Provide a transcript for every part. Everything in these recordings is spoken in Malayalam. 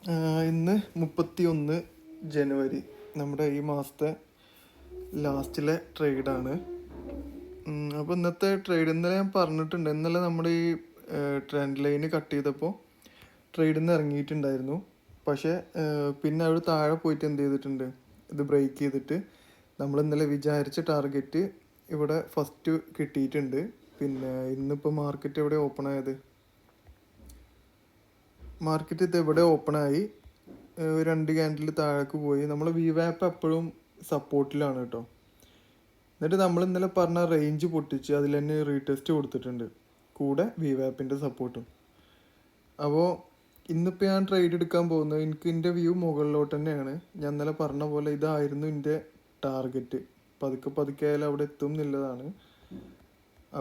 ഇന്ന് 31 ജനുവരി, നമ്മുടെ ഈ മാസത്തെ ലാസ്റ്റിലെ ട്രേഡാണ്. അപ്പോൾ ഇന്നത്തെ ട്രേഡ് ഇന്നലെ ഞാൻ പറഞ്ഞിട്ടുണ്ട്. ഇന്നലെ നമ്മുടെ ഈ ട്രെൻഡ് ലൈന് കട്ട് ചെയ്തപ്പോൾ ട്രേഡിൽ നിന്ന് ഇറങ്ങിയിട്ടുണ്ടായിരുന്നു. പക്ഷേ പിന്നെ അവിടെ താഴെ പോയിട്ട് എന്ത് ചെയ്തിട്ടുണ്ട്, ഇത് ബ്രേക്ക് ചെയ്തിട്ട് നമ്മൾ ഇന്നലെ വിചാരിച്ച ടാർഗറ്റ് ഇവിടെ ഫസ്റ്റ് കിട്ടിയിട്ടുണ്ട്. പിന്നെ ഇന്നിപ്പോൾ മാർക്കറ്റ് എവിടെ ഓപ്പൺ ആയത്? മാർക്കറ്റ് ഇത് എവിടെ ഓപ്പൺ ആയി 2 ക്യാൻഡിൽ താഴേക്ക് പോയി. നമ്മൾ VWAP എപ്പോഴും സപ്പോർട്ടിലാണ് കേട്ടോ. എന്നിട്ട് നമ്മൾ ഇന്നലെ പറഞ്ഞ റേഞ്ച് പൊട്ടിച്ച് അതിൽ തന്നെ റീടെസ്റ്റ് കൊടുത്തിട്ടുണ്ട്, കൂടെ VWAPൻ്റെ സപ്പോർട്ടും. അപ്പോൾ ഇന്നിപ്പോൾ ഞാൻ ട്രേഡ് എടുക്കാൻ പോകുന്നത്, എനിക്ക് എൻ്റെ വ്യൂ മുകളിലോട്ട് തന്നെയാണ്. ഞാൻ ഇന്നലെ പറഞ്ഞ പോലെ ഇതായിരുന്നു എൻ്റെ ടാർഗറ്റ്. പതുക്കെ ആയാലും അവിടെ എത്തും എന്നുള്ളതാണ്.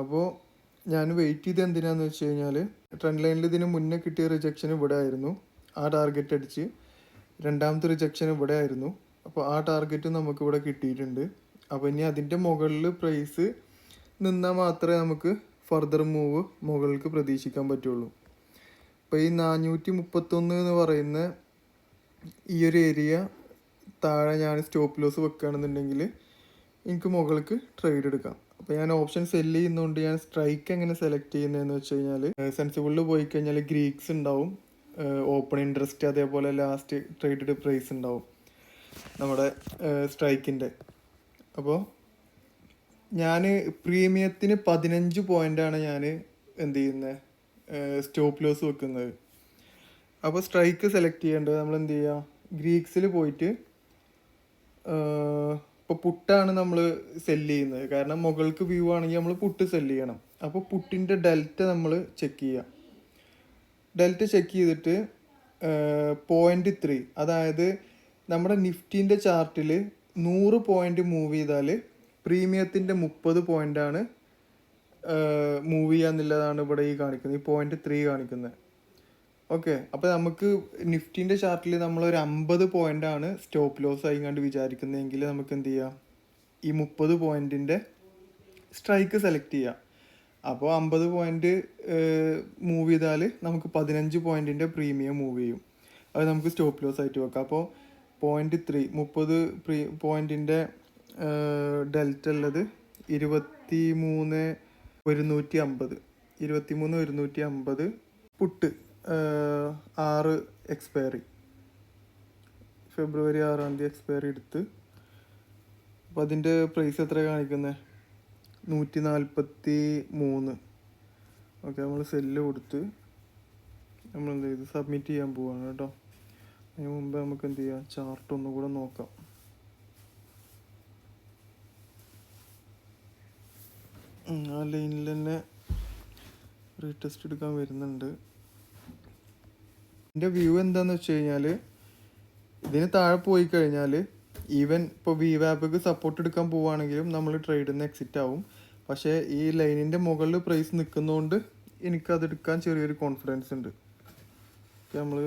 അപ്പോൾ ഞാൻ വെയിറ്റ് ചെയ്ത് എന്തിനാന്ന് വെച്ച് കഴിഞ്ഞാൽ, ട്രെൻഡ് ലൈനിൽ ഇതിന് മുന്നേ കിട്ടിയ റിജക്ഷൻ ഇവിടെ ആയിരുന്നു, ആ ടാർഗറ്റ് അടിച്ച്. രണ്ടാമത്തെ റിജക്ഷൻ ഇവിടെ ആയിരുന്നു, അപ്പോൾ ആ ടാർഗറ്റ് നമുക്കിവിടെ കിട്ടിയിട്ടുണ്ട്. അപ്പോൾ ഇനി അതിൻ്റെ മുകളിൽ പ്രൈസ് നിന്നാൽ മാത്രമേ നമുക്ക് ഫർദർ മൂവ് മുകളിലേക്ക് പ്രതീക്ഷിക്കാൻ പറ്റുള്ളൂ. ഇപ്പോൾ ഈ 431 എന്ന് പറയുന്ന ഈ ഒരു ഏരിയ താഴെ ഞാൻ സ്റ്റോപ്പ് ലോസ് വെക്കുകയാണെന്നുണ്ടെങ്കിൽ എനിക്ക് മുകളിലേക്ക് ട്രേഡ് എടുക്കാം. അപ്പോൾ ഞാൻ ഓപ്ഷൻ സെല്ല് ചെയ്യുന്നതുകൊണ്ട് ഞാൻ സ്ട്രൈക്ക് എങ്ങനെ സെലക്ട് ചെയ്യുന്നതെന്ന് വെച്ച് കഴിഞ്ഞാൽ, സെൻസിബിളിൽ പോയി കഴിഞ്ഞാൽ ഗ്രീക്സ് ഉണ്ടാവും, ഓപ്പൺ ഇൻട്രസ്റ്റ്, അതേപോലെ ലാസ്റ്റ് ട്രേഡഡ് പ്രൈസ് ഉണ്ടാവും നമ്മുടെ സ്ട്രൈക്കിൻ്റെ. അപ്പോൾ ഞാൻ പ്രീമിയത്തിന് 15 പോയിൻ്റാണ് ഞാൻ എന്ത് ചെയ്യുന്നത്, സ്റ്റോപ്പ് ലോസ് വെക്കുന്നത്. അപ്പോൾ സ്ട്രൈക്ക് സെലക്ട് ചെയ്യേണ്ടത് നമ്മൾ എന്ത് ചെയ്യുക, ഗ്രീക്സിൽ പോയിട്ട് ഇപ്പോൾ പുട്ടാണ് നമ്മൾ സെല്ല് ചെയ്യുന്നത്. കാരണം മുകൾക്ക് വ്യൂ ആണെങ്കിൽ നമ്മൾ പുട്ട് സെല്ല് ചെയ്യണം. അപ്പോൾ പുട്ടിൻ്റെ ഡെൽറ്റ നമ്മൾ ചെക്ക് ചെയ്യുക. ഡെൽറ്റ ചെക്ക് ചെയ്തിട്ട് 0.3, അതായത് നമ്മുടെ നിഫ്റ്റീൻ്റെ ചാർട്ടിൽ 100 പോയിൻ്റ് മൂവ് ചെയ്താൽ പ്രീമിയത്തിൻ്റെ 30 പോയിൻ്റാണ് മൂവ് ചെയ്യുക എന്നുള്ളതാണ് ഇവിടെ ഈ കാണിക്കുന്നത്, ഈ 0.3 കാണിക്കുന്നത്. ഓക്കെ, അപ്പോൾ നമുക്ക് നിഫ്റ്റീൻ്റെ ചാർട്ടിൽ നമ്മളൊരു 50 പോയിൻ്റാണ് സ്റ്റോപ്പ് ലോസ് ആയിങ്ങാണ്ട് വിചാരിക്കുന്നതെങ്കിൽ നമുക്ക് എന്ത് ചെയ്യാം, ഈ 30 പോയിൻറ്റിൻ്റെ സ്ട്രൈക്ക് സെലക്ട് ചെയ്യാം. അപ്പോൾ 50 പോയിൻ്റ് മൂവ് ചെയ്താൽ നമുക്ക് 15 പോയിൻറ്റിൻ്റെ പ്രീമിയം മൂവ് ചെയ്യും. അത് നമുക്ക് സ്റ്റോപ്പ് ലോസ് ആയിട്ട് വെക്കാം. അപ്പോൾ 0.3 30 പോയിൻറ്റിൻ്റെ ഡെൽറ്റ ഉള്ളത് 23,150 പുട്ട് 6 എക്സ്പയറി, ഫെബ്രുവരി 6-ാം തീയതി എക്സ്പയറി എടുത്ത്. അപ്പോൾ അതിൻ്റെ പ്രൈസ് എത്ര കാണിക്കുന്നത്, 143. ഓക്കെ, നമ്മൾ സെല്ല് കൊടുത്ത് നമ്മൾ എന്ത് ചെയ്ത് സബ്മിറ്റ് ചെയ്യാൻ പോവാണ് കേട്ടോ. അതിന് മുമ്പ് നമുക്ക് എന്ത് ചെയ്യാം, ചാർട്ട് ഒന്നുകൂടെ നോക്കാം. ആ ലൈനിൽ തന്നെ റീടെസ്റ്റ് എടുക്കാൻ വരുന്നുണ്ട്. എൻ്റെ വ്യൂ എന്താണെന്ന് വെച്ച് കഴിഞ്ഞാൽ, ഇതിന് താഴെ പോയി കഴിഞ്ഞാൽ ഈവൻ ഇപ്പോൾ VWAPക്ക് സപ്പോർട്ട് എടുക്കാൻ പോവുകയാണെങ്കിലും നമ്മൾ ട്രേഡിൽ നിന്ന് എക്സിറ്റ് ആവും. പക്ഷേ ഈ ലൈനിൻ്റെ മുകളിൽ പ്രൈസ് നിൽക്കുന്നതുകൊണ്ട് എനിക്കത് എടുക്കാൻ ചെറിയൊരു കോൺഫിഡൻസ് ഉണ്ട്. നമ്മൾ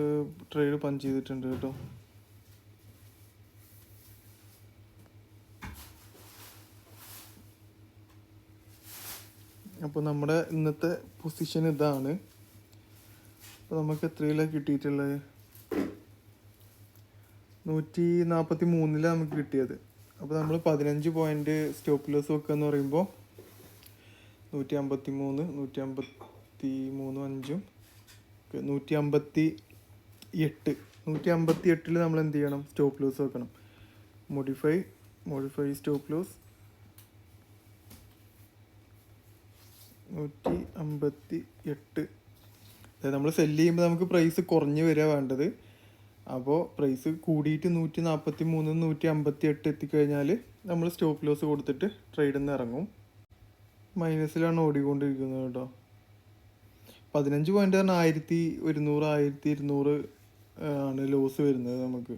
ട്രേഡ് പഞ്ച് ചെയ്തിട്ടുണ്ട് കേട്ടോ. അപ്പോൾ നമ്മുടെ ഇന്നത്തെ പൊസിഷൻ ഇതാണ്. അപ്പോൾ നമുക്ക് എത്രയിലാണ് കിട്ടിയിട്ടുള്ളത്, 143 നമുക്ക് കിട്ടിയത്. അപ്പോൾ നമ്മൾ 15 പോയിൻ്റ് സ്റ്റോപ്പ് ലോസ് വെക്കുക എന്ന് പറയുമ്പോൾ 153, 153 158. 158 നമ്മൾ എന്ത് ചെയ്യണം, സ്റ്റോപ്പ് ലോസ് വെക്കണം. Modify stop loss 158. അതായത് നമ്മൾ സെല്ല് ചെയ്യുമ്പോൾ നമുക്ക് പ്രൈസ് കുറഞ്ഞ് വരിക വേണ്ടത്. അപ്പോൾ പ്രൈസ് കൂടിയിട്ട് 143 158 എത്തിക്കഴിഞ്ഞാൽ നമ്മൾ സ്റ്റോപ്പ് ലോസ് കൊടുത്തിട്ട് ട്രേഡിൽ നിന്ന് ഇറങ്ങും. മൈനസിലാണ് ഓടിക്കൊണ്ടിരിക്കുന്നത് കേട്ടോ. 15 പോയിൻ്റ് പറഞ്ഞാൽ 1100 1200 ആണ് ലോസ് വരുന്നത് നമുക്ക്.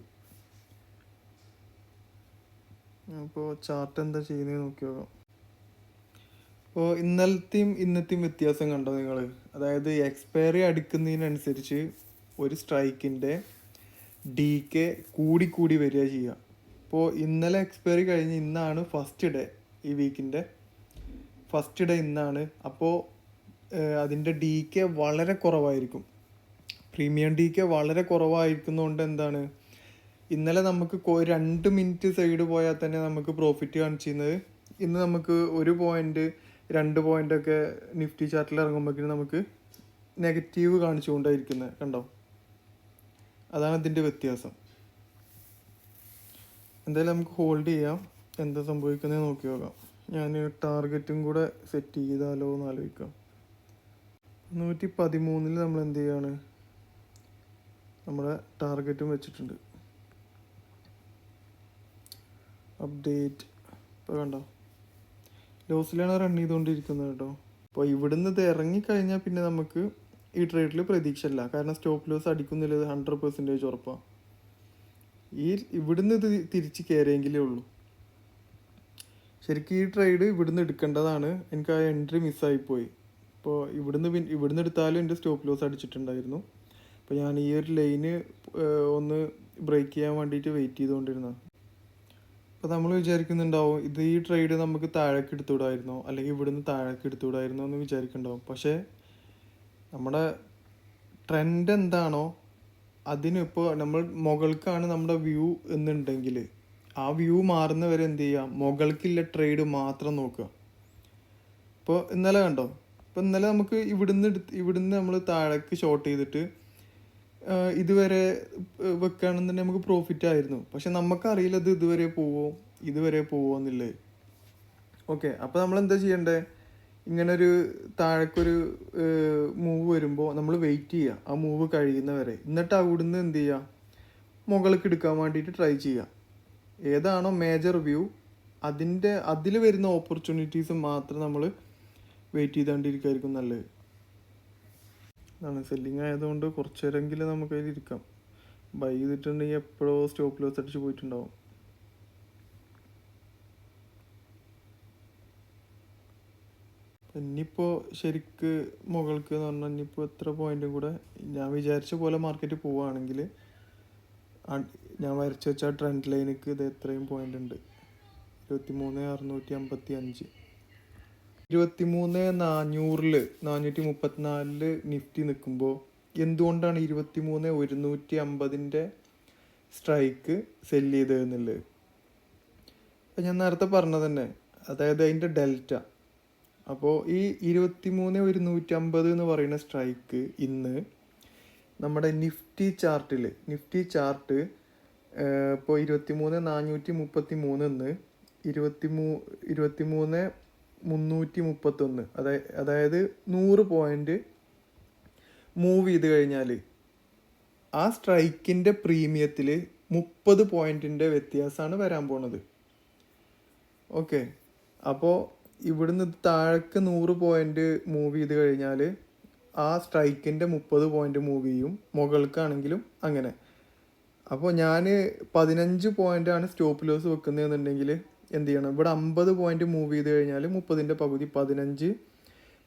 അപ്പോൾ ചാർട്ട് എന്താ ചെയ്യുന്നത് നോക്കി നോക്കാം. അപ്പോൾ ഇന്നലത്തെയും ഇന്നത്തെയും വ്യത്യാസം കണ്ടോ നിങ്ങൾ? അതായത് എക്സ്പയറി അടുക്കുന്നതിനനുസരിച്ച് ഒരു സ്ട്രൈക്കിൻ്റെ DK കൂടി വരിക ചെയ്യുക. ഇപ്പോൾ ഇന്നലെ എക്സ്പയറി കഴിഞ്ഞ് ഇന്നാണ് ഫസ്റ്റ് ഡേ, ഈ വീക്കിൻ്റെ ഫസ്റ്റ് ഡേ ഇന്നാണ്. അപ്പോൾ അതിൻ്റെ DK വളരെ കുറവായിരിക്കും. പ്രീമിയം ഡി കെ വളരെ കുറവായിരിക്കുന്നതുകൊണ്ട് എന്താണ് ഇന്നലെ നമുക്ക് 2 മിനിറ്റ് സൈഡ് പോയാൽ തന്നെ നമുക്ക് പ്രോഫിറ്റ് കാണിച്ചിരുന്നത് ഇന്ന് നമുക്ക് 1 പോയിന്റ് 2 പോയിൻ്റൊക്കെ നിഫ്റ്റി ചാർട്ടിൽ ഇറങ്ങുമ്പോഴേക്കും നമുക്ക് നെഗറ്റീവ് കാണിച്ചുകൊണ്ടായിരിക്കുന്നത് കണ്ടോ. അതാണ് ഇതിൻ്റെ വ്യത്യാസം. എന്തായാലും നമുക്ക് ഹോൾഡ് ചെയ്യാം, എന്താ സംഭവിക്കുന്നത് നോക്കി നോക്കാം. ഞാൻ ടാർഗറ്റും കൂടെ സെറ്റ് ചെയ്താലോ എന്ന് ആലോചിക്കാം. 113 നമ്മൾ എന്ത് ചെയ്യാണ്, നമ്മുടെ ടാർഗറ്റും വെച്ചിട്ടുണ്ട്. അപ്ഡേറ്റ് ഇപ്പോൾ കണ്ടോ, ലോസിലാണ് റൺ ചെയ്തുകൊണ്ടിരിക്കുന്നത് കേട്ടോ. അപ്പോൾ ഇവിടുന്ന് ഇത് ഇറങ്ങിക്കഴിഞ്ഞാൽ പിന്നെ നമുക്ക് ഈ ട്രേഡിൽ പ്രതീക്ഷയില്ല, കാരണം സ്റ്റോപ്പ് ലോസ് അടിക്കുന്നില്ലത് 100% ഉറപ്പാണ്. ഇവിടുന്ന് ഇത് തിരിച്ച് കയറിയെങ്കിലേ ഉള്ളൂ. ശരിക്കും ഈ ട്രേഡ് ഇവിടുന്ന് എടുക്കേണ്ടതാണ്, എനിക്ക് ആ എൻട്രി മിസ്സായിപ്പോയി. ഇപ്പോൾ ഇവിടുന്ന് എടുത്താലും എൻ്റെ സ്റ്റോപ്പ് ലോസ് അടിച്ചിട്ടുണ്ടായിരുന്നു. അപ്പോൾ ഞാൻ ഈ ഒരു ലൈന് ഒന്ന് ബ്രേക്ക് ചെയ്യാൻ വേണ്ടിയിട്ട് വെയിറ്റ് ചെയ്തുകൊണ്ടിരുന്ന. അപ്പോൾ നമ്മൾ വിചാരിക്കുന്നുണ്ടാവും ഈ ട്രേഡ് നമുക്ക് താഴേക്ക് എടുത്തുവിടായിരുന്നോ, അല്ലെങ്കിൽ ഇവിടുന്ന് താഴേക്ക് എടുത്തുവിടായിരുന്നോ എന്ന് വിചാരിക്കുന്നുണ്ടാവും. പക്ഷേ നമ്മുടെ ട്രെൻഡ് എന്താണോ അതിനിപ്പോൾ നമ്മൾ മുകൾക്കാണ് നമ്മുടെ വ്യൂ എന്നുണ്ടെങ്കിൽ ആ വ്യൂ മാറുന്നവരെ എന്ത് ചെയ്യുക, മുകൾക്കില്ല ട്രേഡ് മാത്രം നോക്കുക. ഇപ്പോൾ ഇന്നലെ കണ്ടോ, ഇപ്പോൾ ഇന്നലെ നമുക്ക് ഇവിടുന്ന് നമ്മൾ താഴേക്ക് ഷോർട്ട് ചെയ്തിട്ട് ഇതുവരെ വെക്കുകയാണെന്നുണ്ടെങ്കിൽ നമുക്ക് പ്രോഫിറ്റ് ആയിരുന്നു. പക്ഷെ നമുക്കറിയില്ല ഇത് ഇതുവരെ പോവോ എന്നുള്ളത്. ഓക്കെ, അപ്പോൾ നമ്മൾ എന്താ ചെയ്യേണ്ടത്, ഇങ്ങനൊരു താഴേക്കൊരു മൂവ് വരുമ്പോൾ നമ്മൾ വെയിറ്റ് ചെയ്യുക ആ മൂവ് കഴിയുന്നവരെ. എന്നിട്ട് അവിടുന്ന് എന്ത് ചെയ്യുക, മുകളിലേക്ക് എടുക്കാൻ വേണ്ടിയിട്ട് ട്രൈ ചെയ്യുക. ഏതാണോ മേജർ വ്യൂ അതിൽ വരുന്ന ഓപ്പർച്യൂണിറ്റീസ് മാത്രം നമ്മൾ വെയിറ്റ് ചെയ്തുകൊണ്ടിരിക്കുകയായിരിക്കും നല്ലത്. അതാണ് സെല്ലിങ് ആയതുകൊണ്ട് കുറച്ച് നേരമെങ്കിലും നമുക്ക് അതിൽ ഇരിക്കാം. ബൈ ചെയ്തിട്ടുണ്ടെങ്കിൽ എപ്പോഴോ സ്റ്റോപ്പ് ലോസ് അടിച്ച് പോയിട്ടുണ്ടാവും. ഇനിയിപ്പോൾ ശരിക്ക് മുകൾക്ക് എന്ന് പറഞ്ഞാൽ ഇനിയിപ്പോൾ എത്ര പോയിന്റും കൂടെ ഞാൻ വിചാരിച്ച പോലെ മാർക്കറ്റ് പോവുകയാണെങ്കിൽ ഞാൻ വരച്ച് വെച്ച ട്രെൻഡ് ലൈനിക്ക് ഇത് എത്രയും പോയിന്റ് ഉണ്ട്, 23,655. 23,400 434 നിഫ്റ്റി നിൽക്കുമ്പോൾ എന്തുകൊണ്ടാണ് 23,150 സ്ട്രൈക്ക് സെല്ല് ചെയ്തതെന്നുള്ളത് അപ്പം ഞാൻ നേരത്തെ പറഞ്ഞത് തന്നെ, അതായത് അതിൻ്റെ ഡെൽറ്റ. അപ്പോൾ ഈ 23,150 എന്ന് പറയുന്ന സ്ട്രൈക്ക് ഇന്ന് നമ്മുടെ നിഫ്റ്റി ചാർട്ട് ഇപ്പോൾ 23,433 എന്ന് 23,331, അതായത് 100 പോയിന്റ് മൂവ് ചെയ്ത് കഴിഞ്ഞാൽ ആ സ്ട്രൈക്കിൻ്റെ പ്രീമിയത്തിൽ 30 പോയിന്റിൻ്റെ വ്യത്യാസമാണ് വരാൻ പോണത്. ഓക്കെ, അപ്പോൾ ഇവിടുന്ന് താഴേക്ക് 100 പോയിന്റ് മൂവ് ചെയ്ത് കഴിഞ്ഞാൽ ആ സ്ട്രൈക്കിൻ്റെ 30 പോയിന്റ് മൂവ് ചെയ്യും, മുകൾക്കാണെങ്കിലും അങ്ങനെ. അപ്പോൾ ഞാൻ 15 പോയിൻ്റാണ് സ്റ്റോപ്പ് ലോസ് വെക്കുന്നതെന്നുണ്ടെങ്കിൽ എന്ത് ചെയ്യണം, ഇവിടെ 50 പോയിന്റ് മൂവ് ചെയ്ത് കഴിഞ്ഞാൽ 30ൻ്റെ പകുതി 15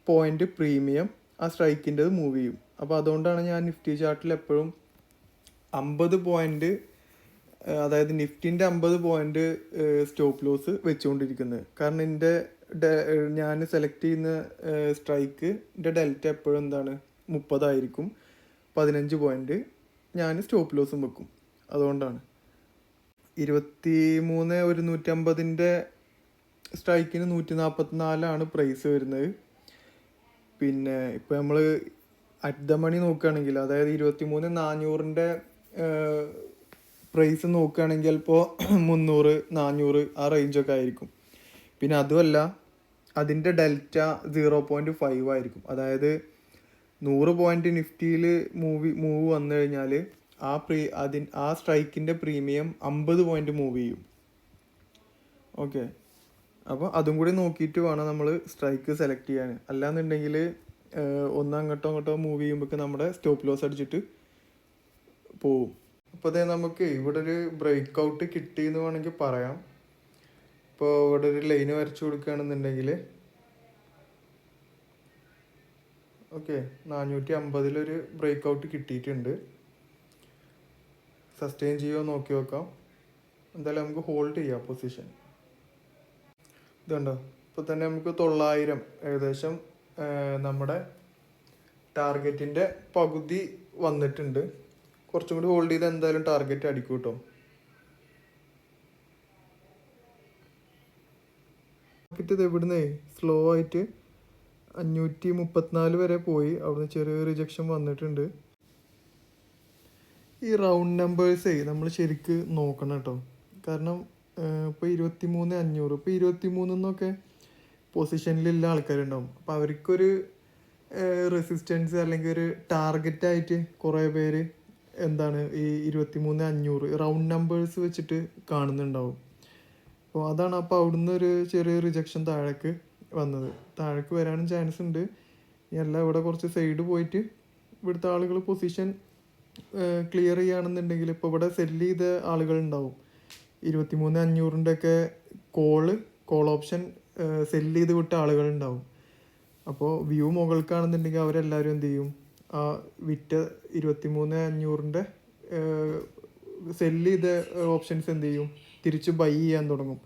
പോയിന്റ് പ്രീമിയം ആ സ്ട്രൈക്കിൻ്റെത് മൂവ് ചെയ്യും. അപ്പോൾ അതുകൊണ്ടാണ് ഞാൻ നിഫ്റ്റി ചാർട്ടിൽ എപ്പോഴും 50 പോയിന്റ്, അതായത് നിഫ്റ്റിൻ്റെ 50 പോയിന്റ് സ്റ്റോപ്പ് ലോസ് വെച്ചുകൊണ്ടിരിക്കുന്നത്. കാരണം ഞാൻ സെലക്ട് ചെയ്യുന്ന സ്ട്രൈക്കിൻ്റെ ഡെൽറ്റ എപ്പോഴും എന്താണ് 30 ആയിരിക്കും. 15 പോയിന്റ് ഞാൻ സ്റ്റോപ്പ് ലോസും വെക്കും. അതുകൊണ്ടാണ് 23,150 സ്ട്രൈക്കിന് 144 പ്രൈസ് വരുന്നത്. പിന്നെ ഇപ്പോൾ നമ്മൾ അറ്റ് ദ മണി നോക്കുകയാണെങ്കിൽ, അതായത് 23,400 പ്രൈസ് നോക്കുകയാണെങ്കിൽ ഇപ്പോൾ 300 400 ആ റേഞ്ചൊക്കെ ആയിരിക്കും. പിന്നെ അതുമല്ല അതിൻ്റെ ഡെൽറ്റ 0.5 ആയിരിക്കും. അതായത് 100 പോയിന്റ് നിഫ്റ്റിയിൽ മൂവ് വന്നു കഴിഞ്ഞാൽ ആ സ്ട്രൈക്കിൻ്റെ പ്രീമിയം 50 പോയിന്റ് മൂവ് ചെയ്യും. ഓക്കെ, അപ്പോൾ അതും കൂടി നോക്കിയിട്ട് വേണം നമ്മൾ സ്ട്രൈക്ക് സെലക്ട് ചെയ്യാൻ. അല്ലാന്നുണ്ടെങ്കിൽ അങ്ങോട്ടോ മൂവ് ചെയ്യുമ്പോൾ നമ്മുടെ സ്റ്റോപ്പ് ലോസ് അടിച്ചിട്ട് പോവും. അപ്പോൾ അതേ നമുക്ക് ഇവിടെ ഒരു ബ്രേക്ക് ഔട്ട് കിട്ടിയെന്ന് വേണമെങ്കിൽ പറയാം. ഇപ്പോൾ ഇവിടെ ഒരു ലൈന് വരച്ചു കൊടുക്കുകയാണെന്നുണ്ടെങ്കിൽ ഓക്കെ 450 ബ്രേക്ക് ഔട്ട് കിട്ടിയിട്ടുണ്ട്. സസ്റ്റെയിൻ ചെയ്യുമോ നോക്കി നോക്കാം. എന്തായാലും നമുക്ക് ഹോൾഡ് ചെയ്യാം പൊസിഷൻ. ഇതുണ്ടോ, ഇപ്പോൾ തന്നെ നമുക്ക് 900 ഏകദേശം നമ്മുടെ ടാർഗറ്റിൻ്റെ പകുതി വന്നിട്ടുണ്ട്. കുറച്ചും കൂടി ഹോൾഡ് ചെയ്ത് എന്തായാലും ടാർഗറ്റ് അടിക്കും കേട്ടോ. മാർക്കറ്റ് ഇത് ഇവിടുന്ന് സ്ലോ ആയിട്ട് 534 വരെ പോയി. അവിടുന്ന് ചെറിയ റിജക്ഷൻ വന്നിട്ടുണ്ട്. ഈ റൗണ്ട് നമ്പേഴ്സേ നമ്മൾ ശരിക്ക് നോക്കണം കേട്ടോ. കാരണം ഇപ്പോൾ 23,500 ഇപ്പോൾ 23 പൊസിഷനിലുള്ള ആൾക്കാരുണ്ടാവും. അപ്പോൾ അവർക്കൊരു റെസിസ്റ്റൻസ് അല്ലെങ്കിൽ ഒരു ടാർഗറ്റായിട്ട് കുറേ പേര് എന്താണ് ഈ 23,500 റൗണ്ട് നമ്പേഴ്സ് വെച്ചിട്ട് കാണുന്നുണ്ടാവും. അപ്പോൾ അതാണ്. അപ്പോൾ അവിടുന്ന് ഒരു ചെറിയ റിജക്ഷൻ താഴേക്ക് വന്നത്. താഴേക്ക് വരാനും ചാൻസ് ഉണ്ട്. അല്ല ഇവിടെ കുറച്ച് സൈഡ് പോയിട്ട് ഇവിടുത്തെ ആളുകൾ പൊസിഷൻ ക്ലിയർ ചെയ്യുകയാണെന്നുണ്ടെങ്കിൽ ഇപ്പോൾ ഇവിടെ സെല്ല് ചെയ്ത ആളുകളുണ്ടാവും. 23,500 കോൾ ഓപ്ഷൻ സെല്ല് ചെയ്ത് വിട്ട ആളുകളുണ്ടാവും. അപ്പോൾ വ്യൂ മുകൾക്കാണെന്നുണ്ടെങ്കിൽ അവരെല്ലാവരും എന്ത് ചെയ്യും, ആ വിറ്റ 23,500 സെല്ല് ചെയ്ത ഓപ്ഷൻസ് എന്ത് ചെയ്യും, തിരിച്ച് ബൈ ചെയ്യാൻ തുടങ്ങും.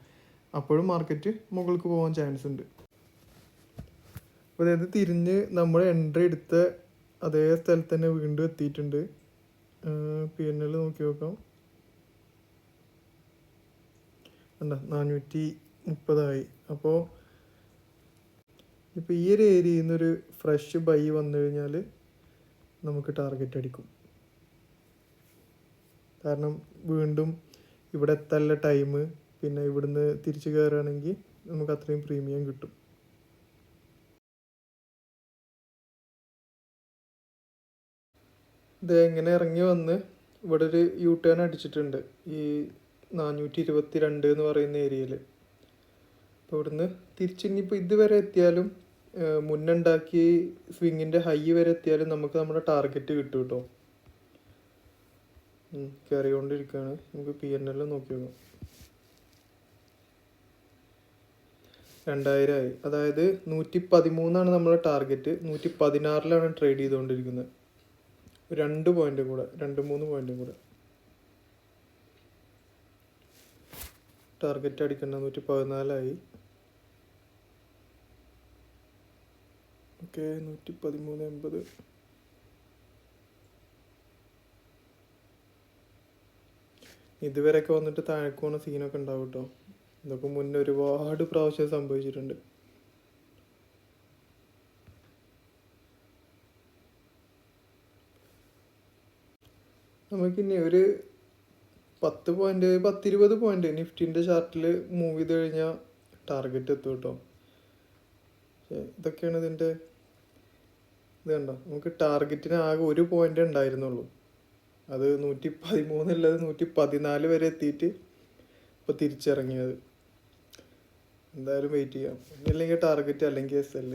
അപ്പോഴും മാർക്കറ്റ് മുകൾക്ക് പോകാൻ ചാൻസ് ഉണ്ട്. അപ്പോൾ അതായത് തിരിഞ്ഞ് നമ്മൾ എൻട്രി എടുത്ത അതേ സ്ഥലത്ത് തന്നെ വീണ്ടും എത്തിയിട്ടുണ്ട്. PNL നോക്കി നോക്കാം. 430 അപ്പോൾ ഇപ്പോൾ ഈ ഒരു ഏരിയയിൽ നിന്നൊരു ഫ്രഷ് ബൈ വന്നു കഴിഞ്ഞാൽ നമുക്ക് ടാർഗറ്റ് അടിക്കും. കാരണം വീണ്ടും ഇവിടെ എത്താനുള്ള ടൈം, പിന്നെ ഇവിടുന്ന് തിരിച്ച് കയറുകയാണെങ്കിൽ നമുക്ക് അത്രയും പ്രീമിയം കിട്ടും. ഇത് എങ്ങനെ ഇറങ്ങി വന്ന് ഇവിടെ ഒരു യു ടേൺ അടിച്ചിട്ടുണ്ട് ഈ 422 എന്ന് പറയുന്ന ഏരിയയിൽ. അപ്പോൾ ഇവിടുന്ന് തിരിച്ചിനിപ്പോൾ ഇതുവരെ എത്തിയാലും മുന്നുണ്ടാക്കി സ്വിങ്ങിൻ്റെ ഹൈ വരെ എത്തിയാലും നമുക്ക് നമ്മുടെ ടാർഗറ്റ് കിട്ടും കേട്ടോ. കയറിക്കൊണ്ടിരിക്കുകയാണ്. നമുക്ക് PNL നോക്കി നോക്കാം. 2000 ആയി. അതായത് 113 നമ്മളെ ടാർഗറ്റ്. 116 ട്രേഡ് ചെയ്തുകൊണ്ടിരിക്കുന്നത്. 2 പോയിന്റ് കൂടെ, 2-3 പോയിന്റ് കൂടെ ടാർഗറ്റ് അടിക്കേണ്ട. 114 ആയി. ഓക്കെ, 113.80. ഇതുവരെയൊക്കെ വന്നിട്ട് താഴേക്ക് പോകുന്ന സീനൊക്കെ ഉണ്ടാവും കേട്ടോ. ഇതൊക്കെ മുന്നേ ഒരുപാട് പ്രാവശ്യം സംഭവിച്ചിട്ടുണ്ട്. നമുക്കിനി ഒരു 10 പോയിന്റ് 10-20 പോയിന്റ് നിഫ്റ്റിൻ്റെ ചാർട്ടിൽ മൂവ് ചെയ്ത് കഴിഞ്ഞാൽ ടാർഗറ്റ് എത്തും കേട്ടോ. ഇതൊക്കെയാണ് ഇതിൻ്റെ ഇത്. കണ്ടോ, നമുക്ക് ടാർഗറ്റിന് ആകെ 1 പോയിന്റ് ഉണ്ടായിരുന്നുള്ളൂ. അത് 113 ഉള്ളത് 114 വരെ എത്തിയിട്ട് ഇപ്പോൾ തിരിച്ചിറങ്ങിയത്. എന്തായാലും വെയിറ്റ് ചെയ്യാം. അല്ലെങ്കിൽ ടാർഗറ്റ്, അല്ലെങ്കിൽ SL,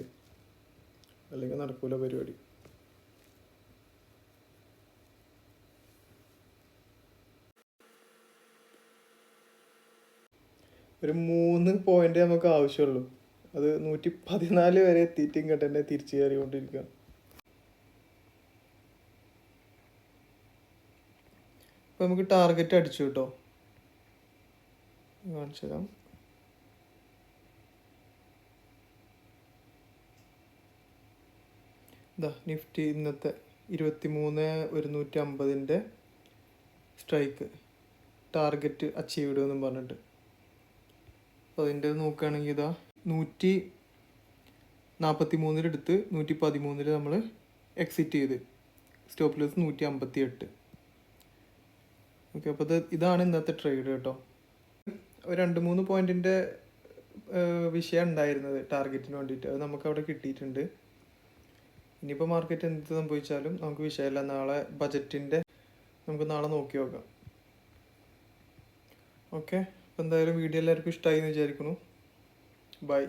അല്ലെങ്കിൽ നടക്കൂല പരിപാടി. ഒരു 3 പോയിന്റ് നമുക്ക് ആവശ്യമുള്ളൂ. അത് 114 വരെ എത്തിയിട്ട് ഇങ്ങോട്ട് തന്നെ തിരിച്ചു കയറിക്കൊണ്ടിരിക്കുക. അപ്പോൾ നമുക്ക് ടാർഗറ്റ് അടിച്ചു കേട്ടോ. കാണിച്ചു തരാം. ഇതാ നിഫ്റ്റി ഇന്നത്തെ 23,150 സ്ട്രൈക്ക് ടാർഗറ്റ് അച്ചീവ്ഡ് എന്നും പറഞ്ഞിട്ട്. അപ്പോൾ അതിൻ്റെ നോക്കുകയാണെങ്കിൽ ഇതാ 143 എടുത്ത് 113 നമ്മൾ എക്സിറ്റ് ചെയ്ത് സ്റ്റോപ്പ് ലോസ് 158. ഓക്കെ, അപ്പോൾ ഇതാണ് ഇന്നത്തെ ട്രേഡ് കേട്ടോ. ഒരു 2-3 പോയിന്റിൻ്റെ വിഷയം ഉണ്ടായിരുന്നത് ടാർഗറ്റിന് വേണ്ടിയിട്ട്. അത് നമുക്ക് അവിടെ കിട്ടിയിട്ടുണ്ട്. ഇനിയിപ്പോൾ മാർക്കറ്റ് എന്ത് സംഭവിച്ചാലും നമുക്ക് വിഷയമല്ല. നാളെ ബജറ്റിൻ്റെ നമുക്ക് നാളെ നോക്കി നോക്കാം. ഓക്കെ, അപ്പോൾ എന്തായാലും വീഡിയോ എല്ലാവർക്കും ഇഷ്ടമായി എന്ന് വിചാരിക്കുന്നു. ബൈ.